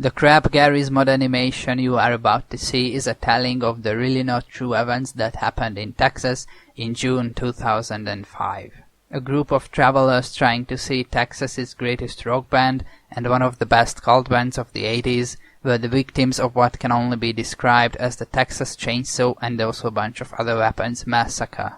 The Crab Gary's mod animation you are about to see is a telling of the really not true events that happened in Texas in June 2005. A group of travelers trying to see Texas's greatest rock band and one of the best cult bands of the 80s were the victims of what can only be described as the Texas Chainsaw and also a bunch of other weapons massacre.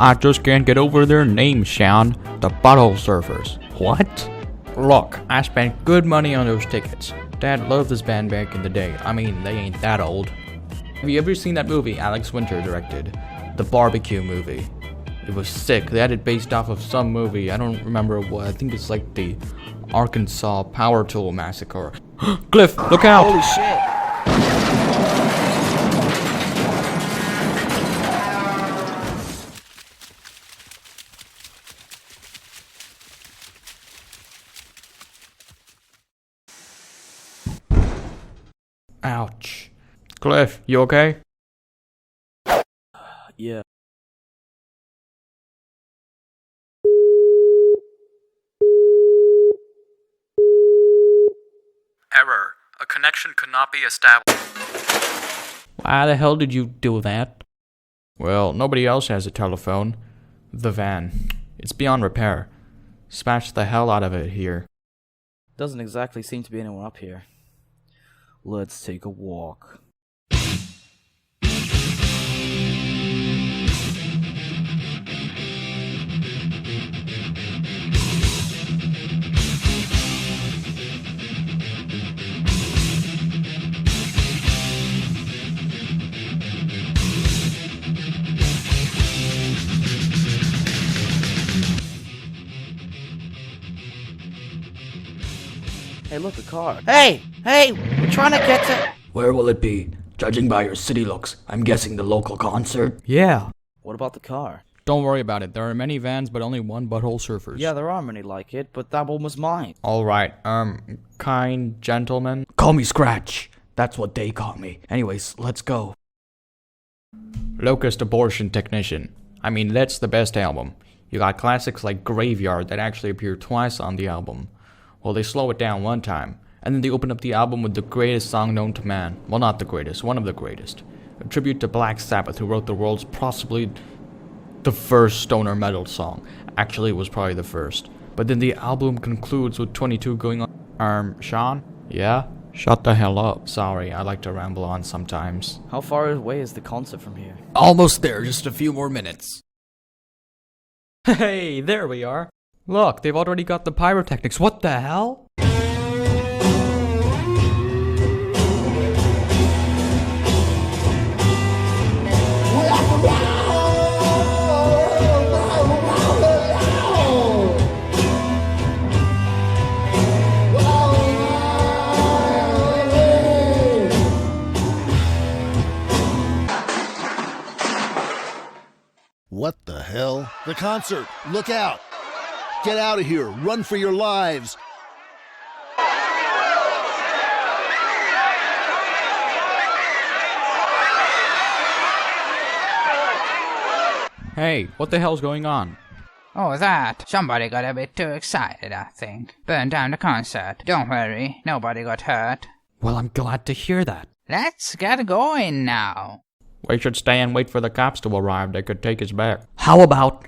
I just can't get over their name, Sean. The Butthole Surfers. What? Look, I spent good money on those tickets. Dad loved this band back in the day. I mean, they ain't that old. Have you ever seen that movie Alex Winter directed? The barbecue movie. It was sick. They had it based off of some movie. I don't remember what. I think it's like the Arkansas Power Tool Massacre. Cliff, look out! Holy shit! Ouch. Cliff, you okay? Yeah. connection could not be established. Why the hell did you do that? Well, nobody else has a telephone. The van. It's beyond repair. Smash the hell out of it here. Doesn't exactly seem to be anyone up here. Let's take a walk. Hey, look, a car. Hey! We're trying to get to... Where will it be? Judging by your city looks, I'm guessing the local concert. Yeah. What about the car? Don't worry about it. There are many vans, but only one butthole surfers. Yeah, there are many like it, but that one was mine. Alright, kind gentlemen. Call me Scratch. That's what they call me. Anyways, let's go. Locust Abortion Technician. I mean, that's the best album. You got classics like Graveyard that actually appear twice on the album. Well, they slow it down one time, and then they open up the album with the greatest song known to man. Well, not the greatest, one of the greatest. A tribute to Black Sabbath, who wrote the world's possibly the first stoner metal song. Actually, it was probably the first. But then the album concludes with 22 going on. Sean? Yeah? Shut the hell up. Sorry, I like to ramble on sometimes. How far away is the concert from here? Almost there, just a few more minutes. Hey, there we are. Look, they've already got the pyrotechnics. What the hell? What the hell? The concert! Look out! Get out of here! Run for your lives! Hey, what the hell's going on? Oh, that. Somebody got a bit too excited, I think. Burned down the concert. Don't worry, nobody got hurt. Well, I'm glad to hear that. Let's get going now. We should stay and wait for the cops to arrive. They could take us back. How about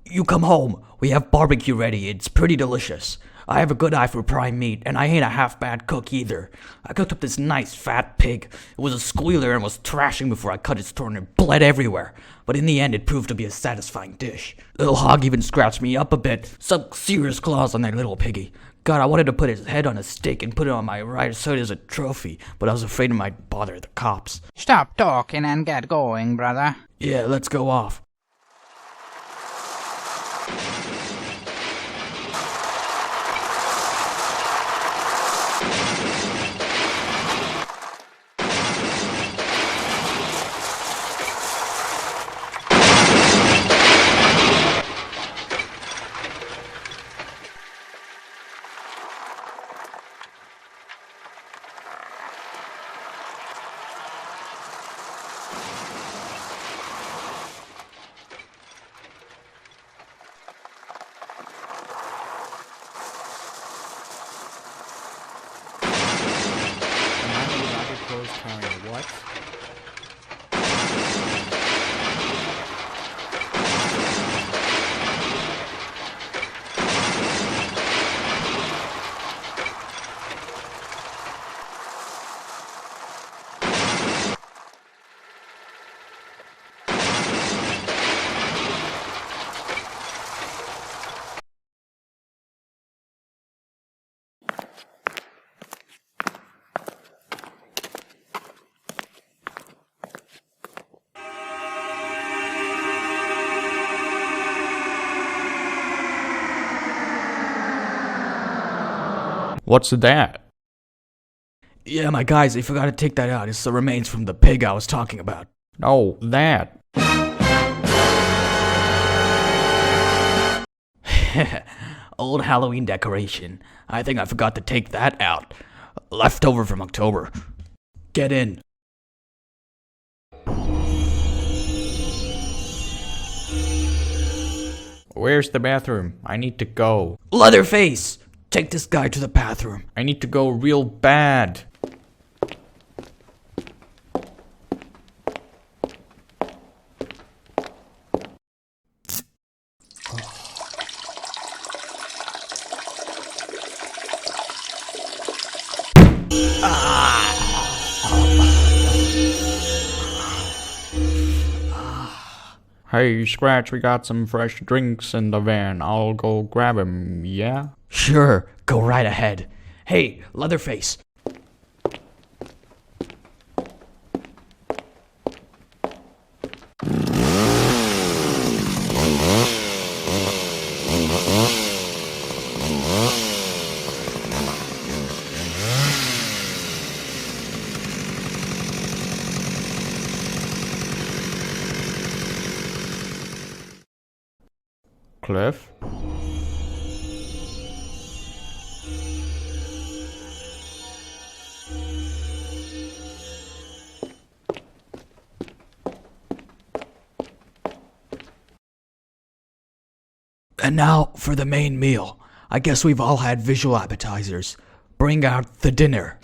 you come home? We have barbecue ready. It's pretty delicious. I have a good eye for prime meat, and I ain't a half-bad cook either. I cooked up this nice fat pig. It was a squealer and was thrashing before I cut its throat and it bled everywhere. But in the end, it proved to be a satisfying dish. Little hog even scratched me up a bit. Some serious claws on that little piggy. God, I wanted to put his head on a stake and put it on my right side as a trophy, but I was afraid it might bother the cops. Stop talking and get going, brother. Yeah, let's go off. What? What's that? Yeah, my guys, they forgot to take that out. It's the remains from the pig I was talking about. Oh, that. Old Halloween decoration. I think I forgot to take that out. Leftover from October. Get in. Where's the bathroom? I need to go. Leatherface! Take this guy to the bathroom. I need to go real bad. Hey, Scratch, we got some fresh drinks in the van. I'll go grab 'em, yeah? Sure, go right ahead. Hey, Leatherface. Cliff? And now for the main meal. I guess we've all had visual appetizers. Bring out the dinner.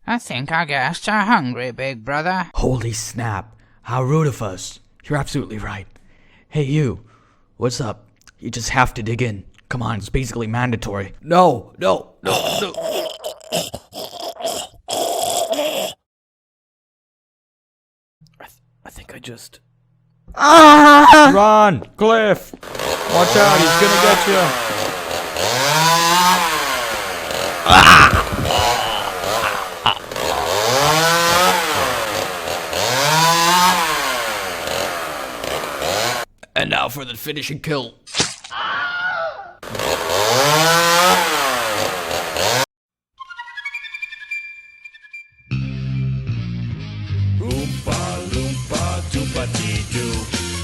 I think our guests are hungry, big brother. Holy snap. How rude of us. You're absolutely right. Hey, you. What's up? You just have to dig in. Come on, it's basically mandatory. No. I think I just... Run! Cliff! Watch out, he's gonna get you! And now for the finishing kill. Oompa loompa doopa dee doo.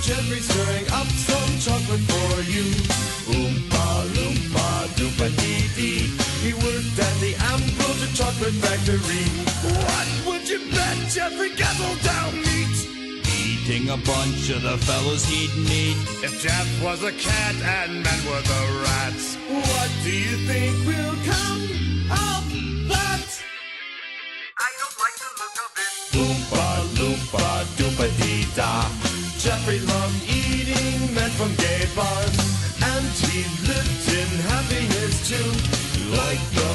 Jeffrey's stirring up some chocolate for you. Oompa loompa doopa dee dee. He worked at the Ambrosia Chocolate Factory. What would you bet Jeffrey guzzled down meat? Eating a bunch of the fellows he'd meet. If Jeff was a cat and men were the rats, what do you think will come of that? I don't like the look of it. Oompa loompa doopa dee da. Jeffrey loved eating men from gay bars, and he lived in happiness too, like the